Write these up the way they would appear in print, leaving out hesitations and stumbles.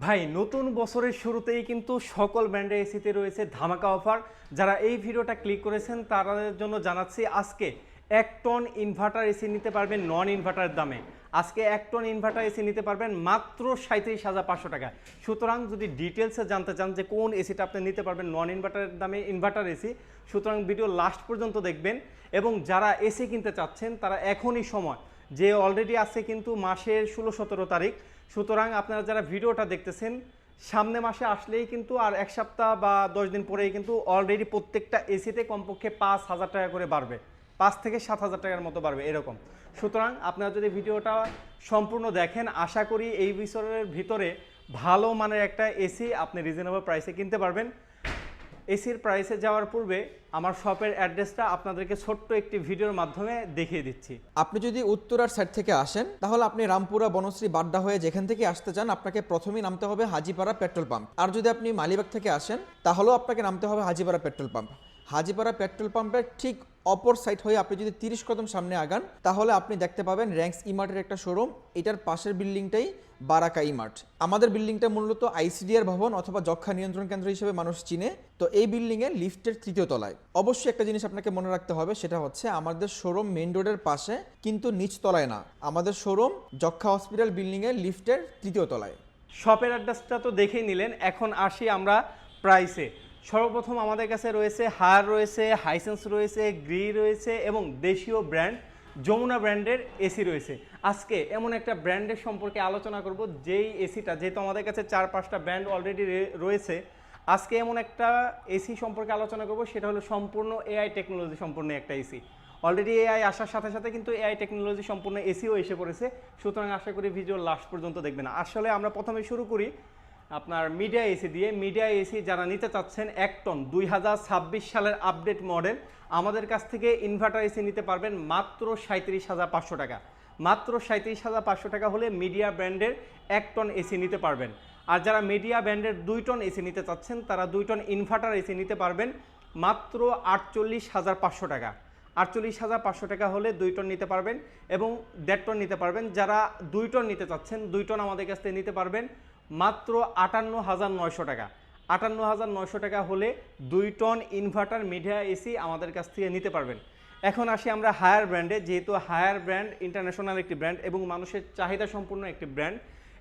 ভাই নতুন বছরের শুরুতেই কিন্তু সকল ব্র্যান্ডের এসিতে রয়েছে ধামাকা অফার। যারা এই ভিডিওটা ক্লিক করেছেন তাদের জন্য জানাচ্ছি আজকে 1 টন ইনভার্টার এসি নিতে পারবেন নন ইনভার্টার দামে। আজকে 1 টন ইনভার্টার এসি নিতে পারবেন মাত্র 37,500 টাকা। সুতরাং যদি ডিটেলসে জানতে চান যে কোন এসিটা আপনি নিতে পারবেন নন ইনভার্টারের দামে ইনভার্টার এসি, সুতরাং ভিডিও লাস্ট পর্যন্ত দেখবেন। এবং যারা এসি কিনতে চাচ্ছেন তারা এখনই সময়, যে অলরেডি আছে কিন্তু মাসের 16-17 তারিখ। সুতরাং আপনারা যারা ভিডিওটা দেখতেছেন সামনে মাসে আসলেই কিন্তু আর 1 সপ্তাহ বা 10 দিন পরেই কিন্তু অলরেডি প্রত্যেকটা এসিতে কমপক্ষে 5,000 টাকা করে বাড়বে, 5 থেকে 7,000 টাকার মতো বাড়বে এরকম। সুতরাং আপনারা যদি ভিডিওটা সম্পূর্ণ দেখেন আশা করি এই বছরের ভিতরে ভালো মানের একটা এসি আপনি রিজনেবল প্রাইসে কিনতে পারবেন। এসির প্রাইসে যাওয়ার পূর্বে আমার শপের অ্যাড্রেসটা আপনাদেরকে ছোট্ট একটি ভিডিওর মাধ্যমে দেখিয়ে দিচ্ছি। আপনি যদি উত্তরার সাইড থেকে আসেন তাহলে আপনি রামপুরা বনশ্রী বাড্ডা হয়ে যেখান থেকে আসতে চান আপনাকে প্রথমেই নামতে হবে হাজিপাড়া পেট্রোল পাম্প। আর যদি আপনি মালিবাগ থেকে আসেন তাহলেও আপনাকে নামতে হবে Hajipara petrol pump. Hajipara petrol পাম্পের ঠিক অপর সাইড হয়ে আপনি যদি 30 কদম সামনে আগান তাহলে আপনি দেখতে পাবেন র্যাঙ্কস ইমার্টের একটা শোরুম। এটার পাশের বিল্ডিংটাই বারাকা ইমার্ট। আমাদের বিল্ডিংটা মূলত আইসিডিআর ভবন অথবা যক্ষ্মা নিয়ন্ত্রণ কেন্দ্র হিসেবে মানুষ চিনে। তো এই বিল্ডিংয়ের লিফটের 3য় তলায়। অবশ্যই একটা জিনিস আপনাকে মনে রাখতে হবে, সেটা হচ্ছে আমাদের শোরুম মেইন রোডের পাশে, কিন্তু নিচ তলায় না। আমাদের শোরুম যক্ষ্মা হসপিটাল বিল্ডিংয়ের লিফটের 3য় তলায়। শপের অ্যাড্রেসটা তো দেখেই নিলেন, এখন আসি আমরা প্রাইসে। সর্বপ্রথম আমাদের কাছে রয়েছে হায়ার রয়েছে, হাইসেন্স রয়েছে, গ্রি রয়েছে এবং দেশীয় ব্র্যান্ড যমুনা ব্র্যান্ডের এসি রয়েছে। আজকে এমন একটা ব্র্যান্ডের সম্পর্কে আলোচনা করব যেই এসিটা, যেহেতু আমাদের কাছে 4-5টা ব্র্যান্ড অলরেডি রয়েছে, আজকে এমন একটা এসি সম্পর্কে আলোচনা করব সেটা হলো সম্পূর্ণ এআই টেকনোলজি সম্পূর্ণ একটা এসি। অলরেডি এআই আসার সাথে সাথে কিন্তু এআই টেকনোলজি সম্পূর্ণ এসিও এসে পড়েছে। সুতরাং আশা করি ভিডিও লাস্ট পর্যন্ত দেখবেন। আসলে আমরা প্রথমে শুরু করি আপনার মিডিয়া এসি দিয়ে। মিডিয়া এসি যারা নিতে চাচ্ছেন 1 টন 2026 সালের আপডেট মডেল, আমাদের কাছ থেকে ইনভার্টার এসি নিতে পারবেন মাত্র 37,500 টাকা। মাত্র 37,500 টাকা হলে মিডিয়া ব্র্যান্ডের 1 টন এসি নিতে পারবেন। আর যারা মিডিয়া ব্র্যান্ডের 2 টন এসি নিতে চাচ্ছেন তারা 2 টন ইনভার্টার এসি নিতে পারবেন মাত্র 48,500 টাকা। 48,500 টাকা হলে 2 টন নিতে পারবেন এবং 1.5 টন নিতে পারবেন। যারা 2 টন নিতে চাচ্ছেন 2 টন আমাদের কাছ থেকে নিতে পারবেন মাত্র 58,900 টাকা। 58,900 টাকা হলে 2 টন ইনভার্টার মিডিয়া এসি আমাদের কাছ থেকে নিতে পারবেন। এখন আসি আমরা হায়ার ব্র্যান্ডে। যেহেতু হায়ার ব্র্যান্ড ইন্টারন্যাশনাল একটি ব্র্যান্ড এবং মানুষের চাহিদা সম্পূর্ণ একটি ব্র্যান্ড,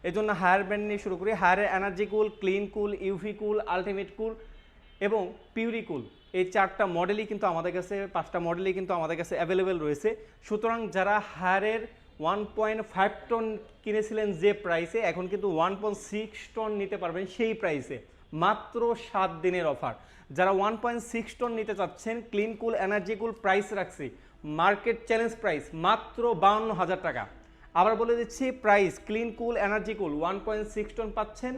এজন্য হায়ার ব্র্যান্ড নিয়ে শুরু করি। হায়ারের energy cool, clean cool, UV cool, ultimate cool এবং পিউরি কুল, এই 4টা মডেলই কিন্তু আমাদের কাছে, 5টা মডেলই কিন্তু আমাদের কাছে অ্যাভেলেবেল রয়েছে। সুতরাং যারা হায়ারের 1.5 টন কিনেছিলেন যে প্রাইসে, এখন কিন্তু 1.6 টন নিতে পারবেন সেই প্রাইসে, মাত্র 7 দিনের অফার। যারা 1.6 টন নিতে চাচ্ছেন clean cool energy cool price রাখছি মার্কেট চ্যালেঞ্জ প্রাইস মাত্র 52,000 টাকা। আবার বলে দিচ্ছি price, clean cool energy cool 1.6 ton পাচ্ছেন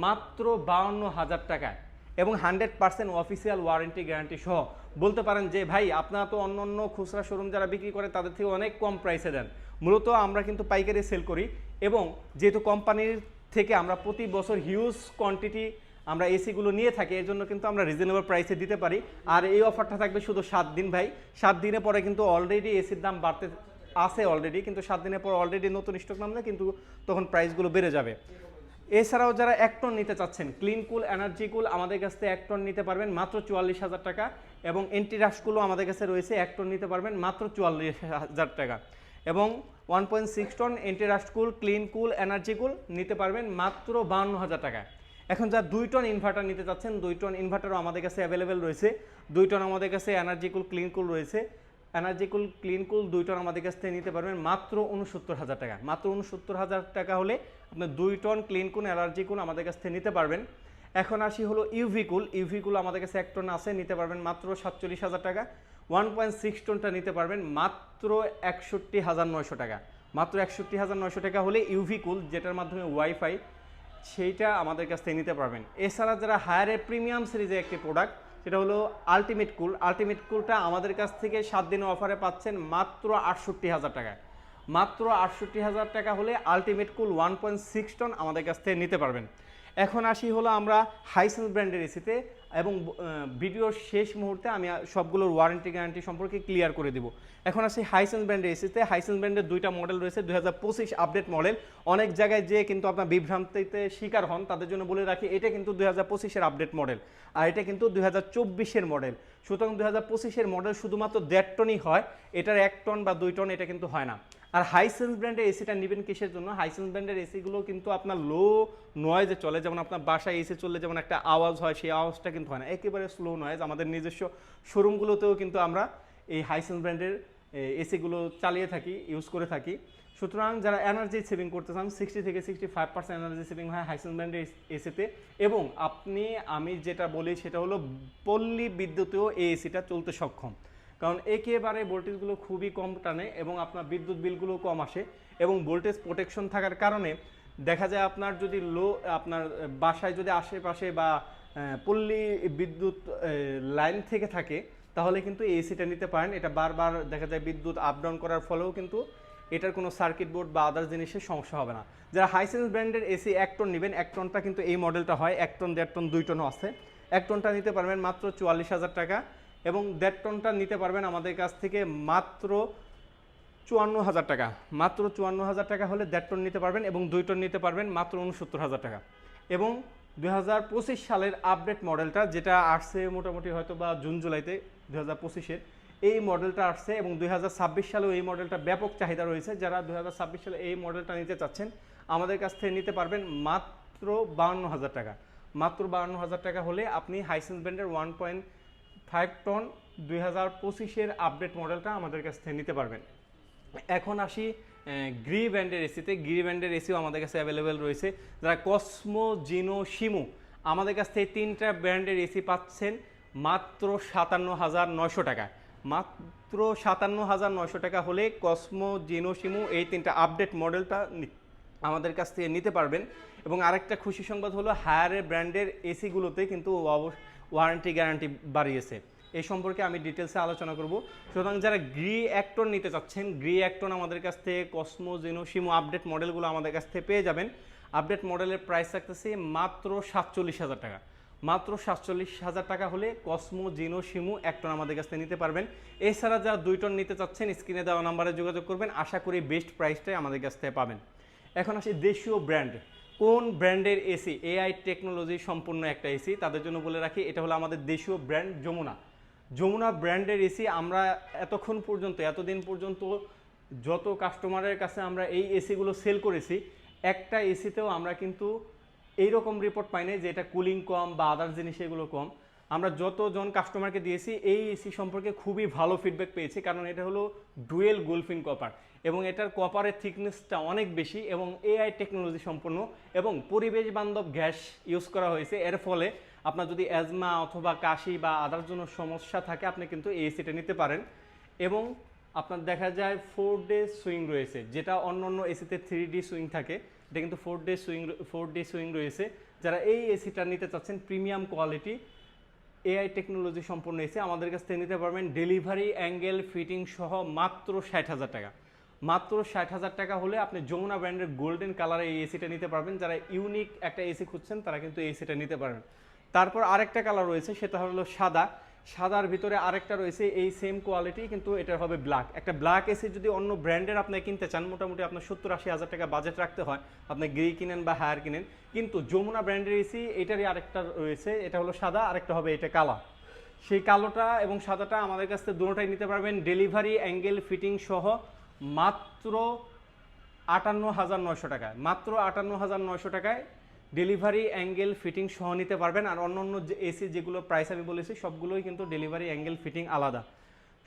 মাত্র 52,000 টাকায় এবং 100% অফিসিয়াল ওয়ারেন্টি গ্যারান্টি সহ। বলতে পারেন যে ভাই আপনারা তো অন্য অন্য খুচরা শোরুম যারা বিক্রি করে তাদের থেকে অনেক কম প্রাইসে দেন। মূলত আমরা কিন্তু পাইকারি সেল করি এবং যেহেতু কোম্পানির থেকে আমরা প্রতি বছর হিউজ কোয়ান্টিটি আমরা এসিগুলো নিয়ে থাকি, এর জন্য কিন্তু আমরা রিজনেবল প্রাইসে দিতে পারি। আর এই অফারটা থাকবে শুধু 7 দিন ভাই। 7 দিনের পরে কিন্তু অলরেডি এসির দাম বাড়তে আছে অলরেডি, কিন্তু 7 দিনের পর অলরেডি নতুন স্টক নামলে কিন্তু তখন প্রাইসগুলো বেড়ে যাবে। এছাড়াও যারা 1 টন নিতে চাচ্ছেন ক্লিন কুল এনার্জি কুল আমাদের কাছ থেকে 1 টন নিতে পারবেন মাত্র 44,000 টাকা এবং এন্টি রাশকুলও আমাদের কাছে রয়েছে, 1 টন নিতে পারবেন মাত্র 44,000 টাকা এবং 1.6 ton anti rust cool clean cool energy cool নিতে পারবেন মাত্র 52,000 টাকা। এখন যারা 2 টন ইনভার্টার নিতে চাচ্ছেন 2 টন ইনভার্টারও আমাদের কাছে অ্যাভেলেবেল রয়েছে। 2 টন আমাদের কাছে এনার্জি কুল ক্লিন কুল রয়েছে। Energy cool clean cool 2 ton আমাদের কাছ থেকে নিতে পারবেন মাত্র 69,000 টাকা। মাত্র 69,000 টাকা হলে আপনি 2 ton clean cool energy cool আমাদের কাছ থেকে নিতে পারবেন। এখন আসি হলো ইউভি কুল। ইউভি কুল আমাদের কাছে 1 টন আছে, নিতে পারবেন মাত্র 47,000 টাকা। 1.6 টনটা নিতে পারবেন মাত্র 61,900 টাকা। মাত্র 61,900 টাকা হলে ইউভি কুল, যেটার মাধ্যমে ওয়াইফাই, সেইটা আমাদের কাছ থেকে নিতে পারবেন। এছাড়া যারা হায়ারের প্রিমিয়াম সিরিজের একটি প্রোডাক্ট, সেটা হলো আলটিমেট কুল। আলটিমেট কুলটা আমাদের কাছ থেকে 7 দিনের অফারে পাচ্ছেন মাত্র 68,000 টাকায়। মাত্র 68,000 টাকা হলে আলটিমেট কুল 1.6 টন আমাদের কাছ থেকে নিতে পারবেন। এখন আসি হলো আমরা হাইসেন্স ব্র্যান্ডের এসিতে, এবং ভিডিওর শেষ মুহূর্তে আমি সবগুলোর ওয়ারেন্টি গ্যারান্টি সম্পর্কে ক্লিয়ার করে দিব। এখন আসি হাইসেন্স ব্র্যান্ডের এসিতে। হাইসেন্স ব্র্যান্ডের দুইটা মডেল রয়েছে, 2025 আপডেট মডেল। অনেক জায়গায় যে কিন্তু আপনার বিভ্রান্তিতে শিকার হন, তাদের জন্য বলে রাখি এটা কিন্তু 2025-এর আপডেট মডেল, আর এটা কিন্তু 2024-এর মডেল। সুতরাং 2025-এর মডেল শুধুমাত্র 1.5 টনই হয়, এটার 1 টন বা 2 টন এটা কিন্তু হয় না। আর হাইসেন্স ব্র্যান্ডের এসিটা নেবেন কিসের জন্য? হাইসেন্স ব্র্যান্ডের এসিগুলো কিন্তু আপনার লো নয়েজে চলে, যেমন আপনার বাসায় এসি চললে যেমন একটা আওয়াজ হয়, সেই আওয়াজটা কিন্তু হয় না, একেবারে স্লো নয়েজ। আমাদের নিজস্ব শোরুমগুলোতেও কিন্তু আমরা এই হাইসেন্স ব্র্যান্ডের এসিগুলো চালিয়ে থাকি, ইউজ করে থাকি। সুতরাং যারা এনার্জি সেভিং করতে চান, 60 থেকে 65% এনার্জি সেভিং হয় হাইসেন্স ব্র্যান্ডের এসিতে। এবং আমি যেটা বলি সেটা হলো পল্লী বিদ্যুতেও এই এসিটা চলতে সক্ষম, কারণ একেবারে ভোল্টেজগুলো খুবই কম টানে এবং আপনার বিদ্যুৎ বিলগুলো কম আসে, এবং ভোল্টেজ প্রোটেকশন থাকার কারণে দেখা যায় আপনার যদি আপনার বাসায় যদি আশেপাশে বা পল্লী বিদ্যুৎ লাইন থেকে থাকে, তাহলে কিন্তু এই এসিটা নিতে পারেন। এটা বারবার দেখা যায় বিদ্যুৎ আপ ডাউন করার ফলেও কিন্তু এটার কোনো সার্কিট বোর্ড বা আদার্স জিনিসের সমস্যা হবে না। যারা হাইসেন্স ব্র্যান্ডের এসি 1 টন নেবেন, 1 টনটা কিন্তু এই মডেলটা হয়, 1 টন 1.5 টন 2 টনও আছে। 1 টনটা নিতে পারবেন মাত্র 44,000 টাকা, এবং 1.5 টনটা নিতে পারবেন আমাদের কাছ থেকে মাত্র 54,000 টাকা। মাত্র 54,000 টাকা হলে 1.5 টন নিতে পারবেন, এবং 2 টন নিতে পারবেন মাত্র 69,000 টাকা। এবং 2025 সালের আপডেট মডেলটা যেটা আসছে মোটামুটি হয়তো বা জুন জুলাইতে 2025-এর এই মডেলটা আসছে, এবং 2026 সালেও এই মডেলটা ব্যাপক চাহিদা রয়েছে। যারা 2026 সালে এই মডেলটা নিতে চাচ্ছেন আমাদের কাছ থেকে নিতে পারবেন মাত্র 52,000 টাকা। মাত্র 52,000 টাকা হলে আপনি হাইসেন্স ব্র্যান্ডের 1.5 টন 2025-এর আপডেট মডেলটা আমাদের কাছ থেকে নিতে পারবেন। এখন আসি গ্রি ব্র্যান্ডের এসিতে। গ্রি ব্র্যান্ডের এসিও আমাদের কাছে অ্যাভেলেবেল রয়েছে। যারা কসমো, জিনো, শিমু, আমাদের কাছ থেকে 3টা ব্র্যান্ডের এসি পাচ্ছেন মাত্র 57,900 টাকায়। মাত্র 57,900 টাকা হলে কসমো, জিনো, শিমু এই 3টা আপডেট মডেলটা আমাদের কাছ থেকে নিতে পারবেন। এবং আরেকটা খুশি সংবাদ হলো হায়ারের ব্র্যান্ডের এসিগুলোতে কিন্তু ওয়ারেন্টি গ্যারান্টি বাড়িয়েছে। এই সম্পর্কে আমি ডিটেলসে আলোচনা করব। সুতরাং যারা গ্রি 1 টন নিতে চাচ্ছেন, গ্রি 1 টন আমাদের কাছ থেকে কসমো, জিনো, শিমু আপডেট মডেলগুলো আমাদের কাছ থেকে পেয়ে যাবেন। আপডেট মডেলের প্রাইস থাকতেছে মাত্র 47,000 টাকা। মাত্র 47,000 টাকা হলে কসমো, জিনো, শিমু 1 টন আমাদের কাছ থেকে নিতে পারবেন। এছাড়া যারা 2 টন নিতে চাচ্ছেন স্ক্রিনে দেওয়া নাম্বারে যোগাযোগ করবেন, আশা করি বেস্ট প্রাইসটাই আমাদের কাছ থেকে পাবেন। এখন আসি দেশীয় ব্র্যান্ড। কোন ব্র্যান্ডের এসি? এআই টেকনোলজি সম্পূর্ণ একটা এসি, তাদের জন্য বলে রাখি এটা হলো আমাদের দেশীয় ব্র্যান্ড যমুনা। যমুনা ব্র্যান্ডের এসি আমরা এতদিন পর্যন্ত যত কাস্টমারের কাছে আমরা এই এসিগুলো সেল করেছি, একটা এসিতেও আমরা কিন্তু এইরকম রিপোর্ট পাই নাই যে এটা কুলিং কম বা আদার্স জিনিস এগুলো কম। আমরা যতজন কাস্টমারকে দিয়েছি এই এসি সম্পর্কে খুবই ভালো ফিডব্যাক পেয়েছি, কারণ এটা হলো ডুয়েল গোল্ফিন কপার, এবং এটার কপারের থিকনেসটা অনেক বেশি, এবং এআই টেকনোলজি সম্পন্ন, এবং পরিবেশ বান্ধব গ্যাস ইউজ করা হয়েছে। এর ফলে আপনার যদি অ্যাজমা অথবা কাশি বা আদার জন্য সমস্যা থাকে, আপনি কিন্তু এই এসিটা নিতে পারেন। এবং আপনার দেখা যায় 4 ডে সুইং রয়েছে, যেটা অন্য অন্য এসিতে 3D সুইং থাকে, এটা কিন্তু 4 ডে সুইং রয়েছে। যারা এই এসিটা নিতে চাচ্ছেন প্রিমিয়াম কোয়ালিটি এআই টেকনোলজি সম্পন্ন এসি, আমাদের কাছ থেকে নিতে পারবেন ডেলিভারি, অ্যাঙ্গেল, ফিটিং সহ মাত্র 60,000 টাকা। মাত্র 60,000 টাকা হলে আপনি যমুনা ব্র্যান্ডের গোল্ডেন কালারে এই এসিটা নিতে পারবেন। যারা ইউনিক একটা এসি খুঁজছেন তারা কিন্তু এই এসিটা নিতে পারবেন। তারপর আরেকটা কালার রয়েছে, সেটা হলো সাদা। সাদার ভিতরে আরেকটা রয়েছে এই সেম কোয়ালিটি, কিন্তু এটা হবে ব্ল্যাক। একটা ব্ল্যাক এসি যদি অন্য ব্র্যান্ডের আপনি কিনতে চান, মোটামুটি আপনার 70-80 টাকা বাজেট রাখতে হয়, আপনি গ্রি কিনেন বা হায়ার কিনেন। কিন্তু যমুনা ব্র্যান্ডের এসি এটারই আরেকটা রয়েছে, এটা হলো সাদা, আরেকটা হবে এটা কালা। সেই কালোটা এবং সাদাটা আমাদের কাছ থেকে দুটোটাই নিতে পারবেন ডেলিভারি, অ্যাঙ্গেল, ফিটিং সহ মাত্র 58,900 টাকায়। মাত্র 58,900 টাকায় ডেলিভারি, অ্যাঙ্গেল, ফিটিং সহ নিতে পারবেন। আর অন্য অন্য যে এসি যেগুলো প্রাইস আমি বলেছি সবগুলোই কিন্তু ডেলিভারি, অ্যাঙ্গেল, ফিটিং আলাদা।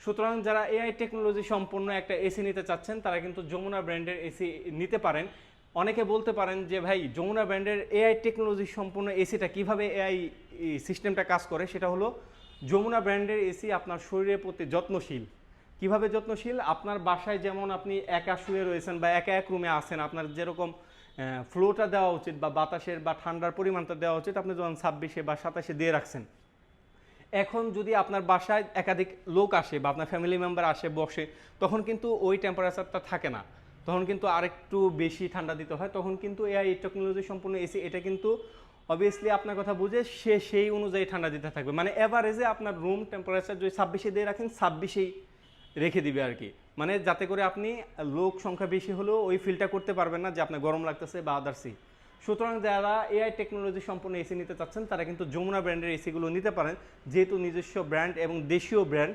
সুতরাং যারা এআই টেকনোলজি সম্পন্ন একটা এসি নিতে চাচ্ছেন তারা কিন্তু যমুনা ব্র্যান্ডের এসি নিতে পারেন। অনেকে বলতে পারেন যে ভাই যমুনা ব্র্যান্ডের এআই টেকনোলজি সম্পন্ন এসিটা কিভাবে এআই সিস্টেমটা কাজ করে, সেটা হলো যমুনা ব্র্যান্ডের এসি আপনার শরীরের প্রতি যত্নশীল। কিভাবে যত্নশীল? আপনার বাসায় যেমন আপনি একা শুয়ে রয়েছেন বা একা এক রুমে আছেন, আপনার যেরকম ফ্লোটা দেওয়া উচিত বা বাতাসের বা ঠান্ডার পরিমাণটা দেওয়া উচিত, আপনি যখন 26 বা 27 দিয়ে রাখছেন। এখন যদি আপনার বাসায় একাধিক লোক আসে বা আপনার ফ্যামিলি মেম্বার আসে বসে, তখন কিন্তু ওই টেম্পারেচারটা থাকে না, তখন কিন্তু আরেকটু বেশি ঠান্ডা দিতে হয়। তখন কিন্তু এআই টেকনোলজি সম্পূর্ণ এসি এটা কিন্তু অবভিয়াসলি আপনার কথা বুঝে সে সেই অনুযায়ী ঠান্ডা দিতে থাকবে, মানে এভারেজে আপনার রুম টেম্পারেচার যদি 26-এ দিয়ে রাখেন 26-এই রেখে দিবে আর কি, মানে যাতে করে আপনি লোক সংখ্যা বেশি হলেও ওই ফিলটা করতে পারবেন না যে আপনার গরম লাগতেছে বা আদার্সি। সুতরাং যারা এআই টেকনোলজি সম্পন্ন এসি নিতে চাচ্ছেন তারা কিন্তু যমুনা ব্র্যান্ডের এসিগুলো নিতে পারেন, যেহেতু নিজস্ব ব্র্যান্ড এবং দেশীয় ব্র্যান্ড।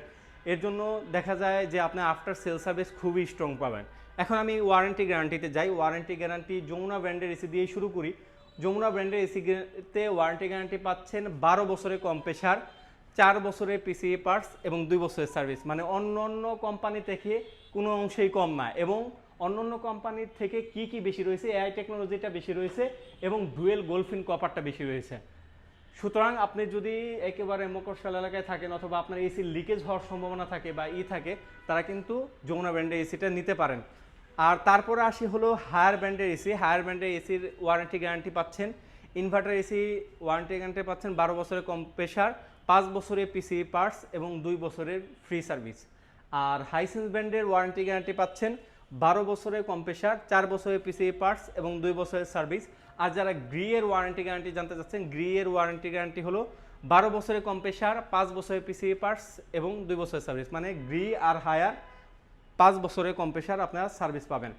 এর জন্য দেখা যায় যে আপনি আফটার সেল সার্ভিস খুবই স্ট্রং পাবেন। এখন আমি ওয়ারেন্টি গ্যারান্টিতে যাই। ওয়ারেন্টি গ্যারান্টি যমুনা ব্র্যান্ডের এসি দিয়েই শুরু করি। যমুনা ব্র্যান্ডের এসিতে ওয়ারেন্টি গ্যারান্টি পাচ্ছেন 12 বছরের কম্প্রেসার, 4 বছরের পিসিএ পার্টস এবং 2 বছরের সার্ভিস, মানে অন্য অন্য কোম্পানি থেকে কোনো অংশেই কম না। এবং অন্য অন্য কোম্পানির থেকে কি বেশি রয়েছে, এআই টেকনোলজিটা বেশি রয়েছে এবং ডুয়েল গোল্ডফিন কপারটা বেশি রয়েছে। সুতরাং আপনি যদি একেবারে মফস্বল এলাকায় থাকেন অথবা আপনার এসি লিকেজ হওয়ার সম্ভাবনা থাকে বা থাকে, তারা কিন্তু যমুনা ব্র্যান্ডের এসিটা নিতে পারেন। আর তারপরে আসি হলো হায়ার ব্র্যান্ডের এসি। হায়ার ব্র্যান্ডের এসির ওয়ারেন্টি গ্যারান্টি পাচ্ছেন, ইনভার্টার এসি ওয়ারেন্টি গ্যারান্টি পাচ্ছেন 12 বছরের কম্প্রেসার, 5 বছরের পিসিএ পার্টস এবং 2 বছরের ফ্রি সার্ভিস। আর হাইসেন্স ব্র্যান্ডের ওয়ারেন্টি গ্যারান্টি পাচ্ছেন 12 বছরের কম্প্রেসার, 4 বছরের পিসিএ পার্টস এবং 2 বছরের সার্ভিস। আর যারা গ্রিয়ের ওয়ারেন্টি গ্যারান্টি জানতে চাচ্ছেন, গ্রিয়ের ওয়ারেন্টি গ্যারান্টি হলো 12 বছরের কম্প্রেসার, 5 বছরের পিসিএ পার্টস এবং 2 বছরের সার্ভিস, মানে গ্রি আর হায়ার 5 বছরের কম্প্রেসার আপনারা সার্ভিস পাবেন।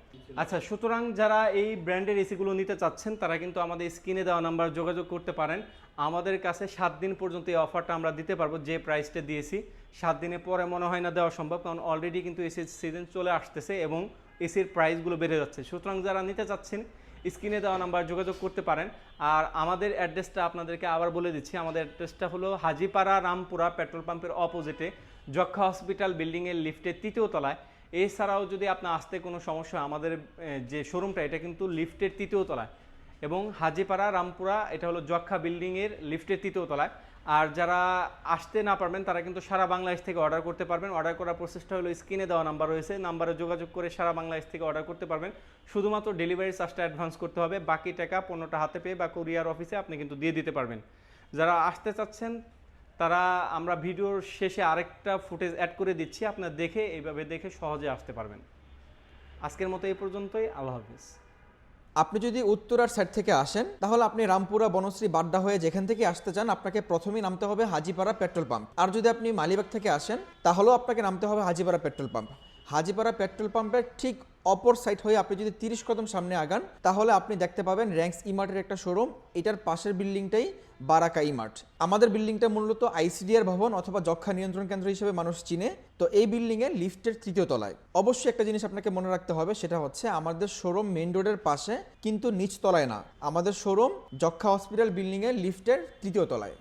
আচ্ছা, সুতরাং যারা এই ব্র্যান্ডের এসিগুলো নিতে চাচ্ছেন তারা কিন্তু আমাদের স্ক্রিনে দেওয়া নাম্বার যোগাযোগ করতে পারেন। আমাদের কাছে 7 দিন পর্যন্ত এই অফারটা আমরা দিতে পারবো, যে প্রাইসটা দিয়েছি। 7 দিনের পরে মনে হয় না দেওয়া সম্ভব, কারণ অলরেডি কিন্তু এসির সিজন চলে আসতেছে এবং এসির প্রাইসগুলো বেড়ে যাচ্ছে। সুতরাং যারা নিতে চাচ্ছেন স্ক্রিনে দেওয়া নাম্বার যোগাযোগ করতে পারেন। আর আমাদের অ্যাড্রেসটা আপনাদেরকে আবার বলে দিচ্ছি। আমাদের অ্যাড্রেসটা হলো হাজিপাড়া রামপুরা পেট্রোল পাম্পের অপোজিটে যক্ষা হসপিটাল বিল্ডিংয়ের লিফটের 3য় তলায়। এছাড়াও যদি আপনার আসতে কোনো সমস্যা, আমাদের যে শোরুমটা এটা কিন্তু লিফটের 3য় তলায় এবং হাজিপাড়া রামপুরা এটা হলো যক্ষা বিল্ডিংয়ের লিফটের 3য় তলায়। আর যারা আসতে না পারবেন তারা কিন্তু সারা বাংলাদেশ থেকে অর্ডার করতে পারবেন। অর্ডার করার প্রসেসটা হলো স্ক্রিনে দেওয়া নাম্বার রয়েছে, নাম্বারে যোগাযোগ করে সারা বাংলাদেশ থেকে অর্ডার করতে পারবেন। শুধুমাত্র ডেলিভারি চার্জটা অ্যাডভান্স করতে হবে, বাকি টাকা পণ্যটা হাতে পেয়ে বা কুরিয়ার অফিসে আপনি কিন্তু দিয়ে দিতে পারবেন। যারা আসতে চাচ্ছেন তারা আমরা ভিডিওর শেষে আরেকটা ফুটেজ অ্যাড করে দিচ্ছি, আপনারা দেখে এইভাবে দেখে সহজে আসতে পারবেন। আজকের মতো এই পর্যন্তই, আল্লাহ হাফিজ। আপনি যদি উত্তরার সাইড থেকে আসেন তাহলে আপনি রামপুরা বনশ্রী বাড্ডা হয়ে যেখান থেকে আসতে চান আপনাকে প্রথমেই নামতে হবে হাজিপাড়া পেট্রোল পাম্প। আর যদি আপনি মালিবাগ থেকে আসেন তাহলেও আপনাকে নামতে হবে Hajipara petrol pump. Hajipara petrol পাম্পের ঠিক অপর সাইড হয়ে আপনি যদি 30 কদম সামনে আগান তাহলে আপনি দেখতে পাবেন র্যাঙ্কস ইমার্টের একটা শোরুম। এটার পাশের বিল্ডিংটাই বারাকা ইমার্ট। আমাদের বিল্ডিংটা মূলত আইসিডিআর ভবন অথবা যক্ষা নিয়ন্ত্রণ কেন্দ্র হিসেবে মানুষ চিনে। তো এই বিল্ডিংয়ে লিফটের 3য় তলায়। অবশ্যই একটা জিনিস আপনাকে মনে রাখতে হবে, সেটা হচ্ছে আমাদের শোরুম মেইন রোডের পাশে, কিন্তু নিচ তলায় না। আমাদের শোরুম যক্ষা হসপিটাল বিল্ডিংয়ের লিফটের 3য় তলায়।